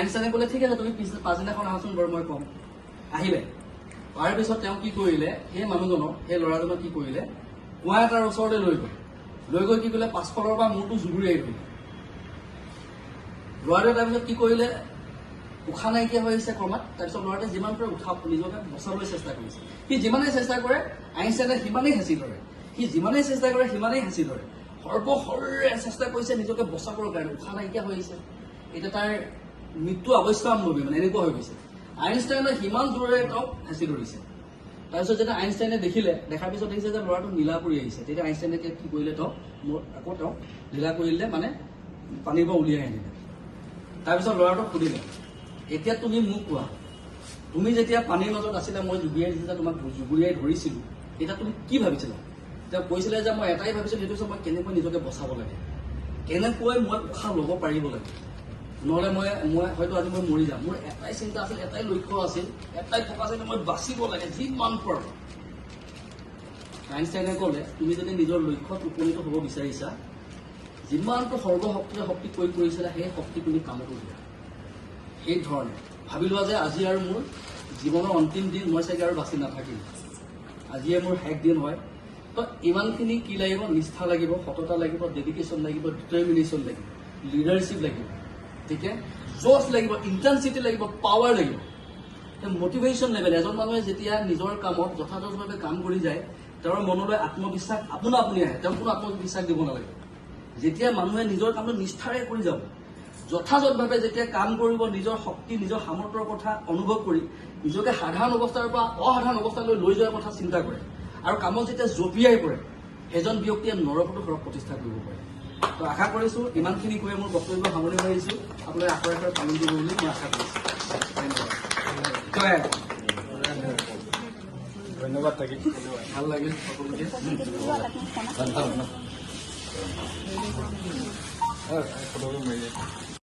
আইনষ্টাইনে ক'লে ঠিক আছে তুমি পাছদিনাখন আহাচোন বাৰু মই ক'ম। আহিলে, তাৰ পিছত তেওঁ কি কৰিলে, সেই মানুহজনক, সেই ল'ৰাজনক কি কৰিলে, কুঁৱা এটাৰ ওচৰলৈ লৈ গৈ কি কৰিলে, পাছফালৰ পৰা মূৰটো জুবুৰিয়াই ধৰিলে। ল'ৰাটোৱে তাৰপিছত কি কৰিলে, উশাহ নাইকিয়া হৈ আহিছে ক্ৰমাৎ। তাৰপিছত ল'ৰাটোৱে যিমান পাৰে নিজকে বচাবলৈ চেষ্টা কৰিছে। সি যিমানেই চেষ্টা কৰে আইনষ্টাইনে সিমানেই হেঁচি ধৰে, সি যিমানেই চেষ্টা কৰে সিমানেই হেঁচি ধৰে। সৰ্বশৰীৰে চেষ্টা কৰিছে নিজকে বচাবৰ কাৰণে, উশাহ নাইকিয়া হৈ আহিছে। এতিয়া তাৰ মৃত্যু অৱস্থাম্ভাৱী, মানে এনেকুৱা হৈ গৈছে। আইনষ্টাইনে সিমান জোৰেৰে তেওঁক হেঁচি ধৰিছে। তাৰপিছত যেতিয়া আইনষ্টাইনে দেখাৰ পিছত দেখিছে যে ল'ৰাটো নীলা পৰি আহিছে, তেতিয়া আইনষ্টাইনে কি কৰিলে, তেওঁক লীলা কৰিলে, মানে পানীৰ পৰা উলিয়াই আনিলে। তাৰপিছত ল'ৰাটোক সুধিলে, এতিয়া তুমি মোক কোৱা, তুমি যেতিয়া পানীৰ মাজত আছিলা, মই যেতিয়া তোমাক জুবুৰিয়াই ধৰিছিলো, তেতিয়া তুমি কি ভাবিছিলা? তেওঁ কৈছিলে যে মই এটাই ভাবিছিলো, সেইটো হৈছে মই কেনেকৈ নিজকে বচাব লাগে, কেনেকৈ মই উশাহ ল'ব পাৰিব লাগে, নহ'লে মই হয়তো আজি মই মৰি যাম। মোৰ এটাই চিন্তা আছিল, এটাই লক্ষ্য আছিল, এটাই থকা আছিল, মই বাচিব লাগে যিমান পাৰোঁ। আইনষ্টাইনে ক'লে, তুমি যদি নিজৰ লক্ষ্যত উপনীত হ'ব বিচাৰিছা, যিমানটো সৰ্বশক্তিৰে শক্তি প্ৰয়োগ কৰিছিলা, সেই শক্তি তুমি কামতো দিয়া। সেই ধৰণে ভাবি লোৱা যে আজি আৰু মোৰ জীৱনৰ অন্তিম দিন, মই চাগে আৰু বাচি নাথাকিম, আজিয়ে মোৰ শেষ দিন হয়। তো ইমানখিনি কি লাগিব, নিষ্ঠা লাগিব, সততা লাগিব, ডেডিকেশ্যন লাগিব, ডিটাৰমিনেশ্যন লাগিব, লিডাৰশ্বিপ লাগিব, ঠিক আছে, জছ লাগিব, ইণ্টেনচিটি লাগিব, পাৱাৰ লাগিব, মটিভেশ্যন লেভেল। এজন মানুহে যেতিয়া নিজৰ কামত যথাযথভাৱে কাম কৰি যায়, তেওঁৰ মনলৈ আত্মবিশ্বাস আপোনা আপুনি আহে, তেওঁ কোনো আত্মবিশ্বাস দিব নালাগে। যেতিয়া মানুহে নিজৰ কামটো নিষ্ঠাৰে কৰি যাব, যথাযথভাৱে যেতিয়া কাম কৰিব, নিজৰ শক্তি, নিজৰ সামৰ্থ্যৰ কথা অনুভৱ কৰি নিজকে সাধাৰণ অৱস্থাৰ পৰা অসাধাৰণ অৱস্থালৈ লৈ যোৱাৰ কথা চিন্তা কৰে, আৰু কামত যেতিয়া জঁপিয়াই পৰে, সেইজন ব্যক্তিয়ে নৰকতো সৰহ প্ৰতিষ্ঠা কৰিব পাৰে। তো আশা কৰিছোঁ ইমানখিনি কৈ মোৰ বক্তব্য সামৰণি মাৰিছোঁ। আপোনালোকে আখৰে পালন কৰিব বুলি মই আশা কৰিছোঁ। ধন্যবাদ থাকিল, ভাল লাগিল সকলোকে।